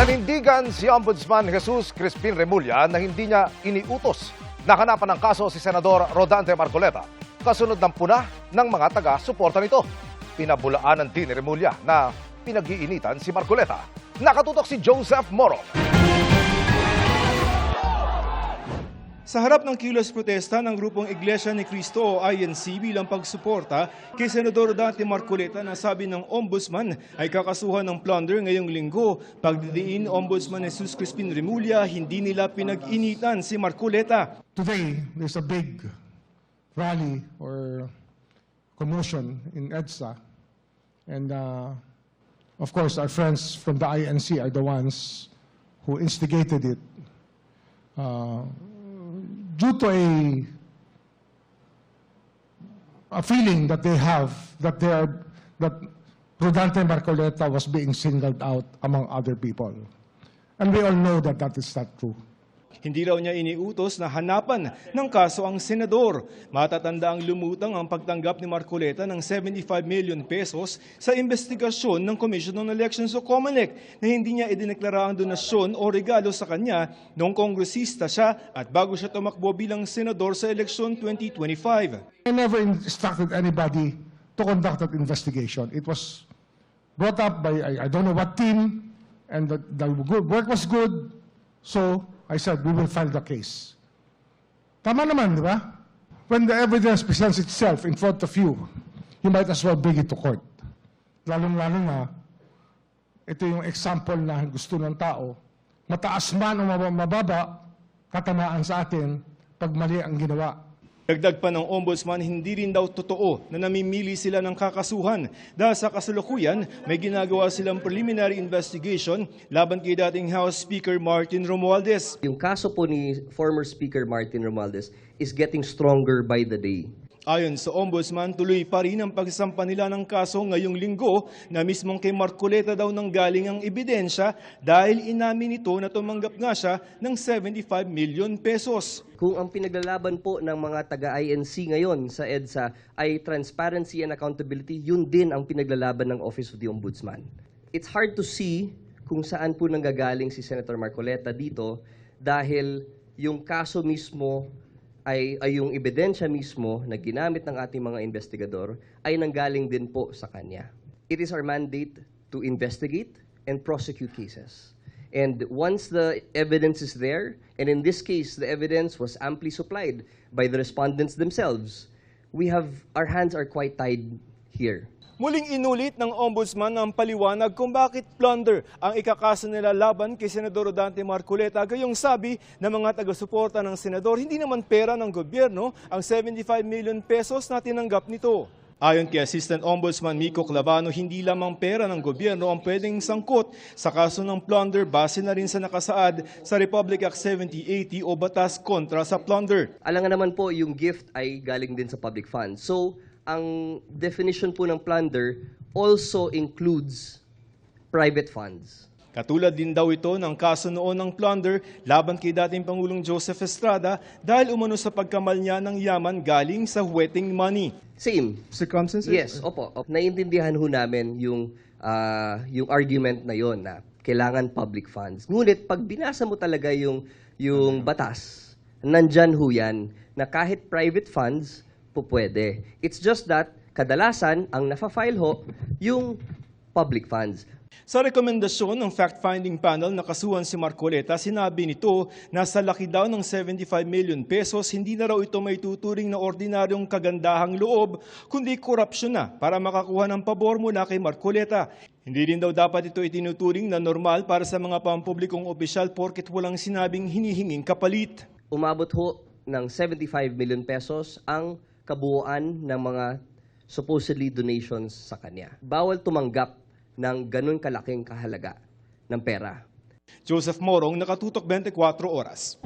Nanindigan si Ombudsman Jesus Crispin Remulla na hindi niya iniutos na hanapan ng kaso si Senador Rodante Marcoleta kasunod ng puna ng mga taga-suporta nito. Pinabulaanan din ni Remulla na pinag-iinitan si Marcoleta. Nakatutok si Joseph Morong. Sa harap ng kilos protesta ng grupong Iglesia ni Cristo o INC bilang pagsuporta kay Senador Rodante Marcoleta na sabi ng Ombudsman ay kakasuhan ng plunder ngayong linggo. Pagdidiin Ombudsman Jesus Crispin Remulla, hindi nila pinag-initan si Marcoleta. Today, there's a big rally or commotion in EDSA. And of course, our friends from the INC are the ones who instigated it. Due to a feeling that they have that Rodante Marcoleta was being singled out among other people. And we all know that that is not true. Hindi raw niya iniutos na hanapan ng kaso ang senador. Matatanda ang lumutang ang pagtanggap ni Marcoleta ng 75 million pesos sa investigasyon ng Commission on Elections o COMELEC na hindi niya idineklara ang donasyon o regalo sa kanya noong kongresista siya at bago siya tumakbo bilang senador sa eleksyon 2025. I never instructed anybody to conduct that investigation. It was brought up by I don't know what team, and the work was good, so I said, we will file the case. Tama naman, di ba? When the evidence presents itself in front of you, you might as well bring it to court. Lalong-lalo na, ito yung example na gusto ng tao. Mataas man o mababa, katamaan sa atin pag mali ang ginawa. Dagdag pa ng Ombudsman, hindi rin daw totoo na namimili sila ng kakasuhan dahil sa kasalukuyan may ginagawa silang preliminary investigation laban kay dating House Speaker Martin Romualdez. Yung kaso po ni former Speaker Martin Romualdez is getting stronger by the day. Ayon sa Ombudsman, tuloy pa rin ang pagsampa nila ng kaso ngayong linggo na mismong kay Marcoleta daw nang galing ang ebidensya dahil inamin nito na tumanggap nga siya ng 75 million pesos. Kung ang pinaglalaban po ng mga taga-INC ngayon sa EDSA ay transparency and accountability, yun din ang pinaglalaban ng Office of the Ombudsman. It's hard to see kung saan po nanggagaling si Senator Marcoleta dito dahil yung kaso mismo ay yung ebidensya mismo na ginamit ng ating mga investigador ay nanggaling din po sa kanya. It is our mandate to investigate and prosecute cases. And once the evidence is there, and in this case, the evidence was amply supplied by the respondents themselves, our hands are quite tied here. Muling inulit ng Ombudsman ang paliwanag kung bakit plunder ang ikakaso nila laban kay Senador Rodante Marcoleta. Gayong sabi ng mga taga-suporta ng senador, hindi naman pera ng gobyerno ang 75 million pesos na tinanggap nito. Ayon kay Assistant Ombudsman Miko Clavano, hindi lamang pera ng gobyerno ang pwedeng sangkot sa kaso ng plunder base na rin sa nakasaad sa Republic Act 7080 o batas kontra sa plunder. Alangan naman po yung gift ay galing din sa public funds. So, ang definition po ng plunder also includes private funds. Katulad din daw ito ng kaso noon ng plunder laban kay dating Pangulong Joseph Estrada dahil umano sa pagkamal niya ng yaman galing sa wetting money. Same. Circumstances? Yes, opo. Naiintindihan ho namin yung argument na yon na kailangan public funds. Ngunit pag binasa mo talaga yung batas, nandyan ho yan na kahit private funds, po pwede. It's just that, kadalasan, ang nafa-file ho, yung public funds. Sa rekomendasyon ng fact-finding panel na kasuhan si Marcoleta, sinabi nito na sa laki daw ng 75 million pesos, hindi na raw ito may tuturing na ordinaryong kagandahang loob, kundi korupsyon na para makakuha ng pabor mula kay Marcoleta. Hindi rin daw dapat ito itinuturing na normal para sa mga pampublikong opisyal porket walang sinabing hinihinging kapalit. Umabot ho ng 75 million pesos ang kabuuan ng mga supposedly donations sa kanya. Bawal tumanggap ng ganun kalaking kahalaga ng pera. Joseph Morong, Nakatutok 24 Oras.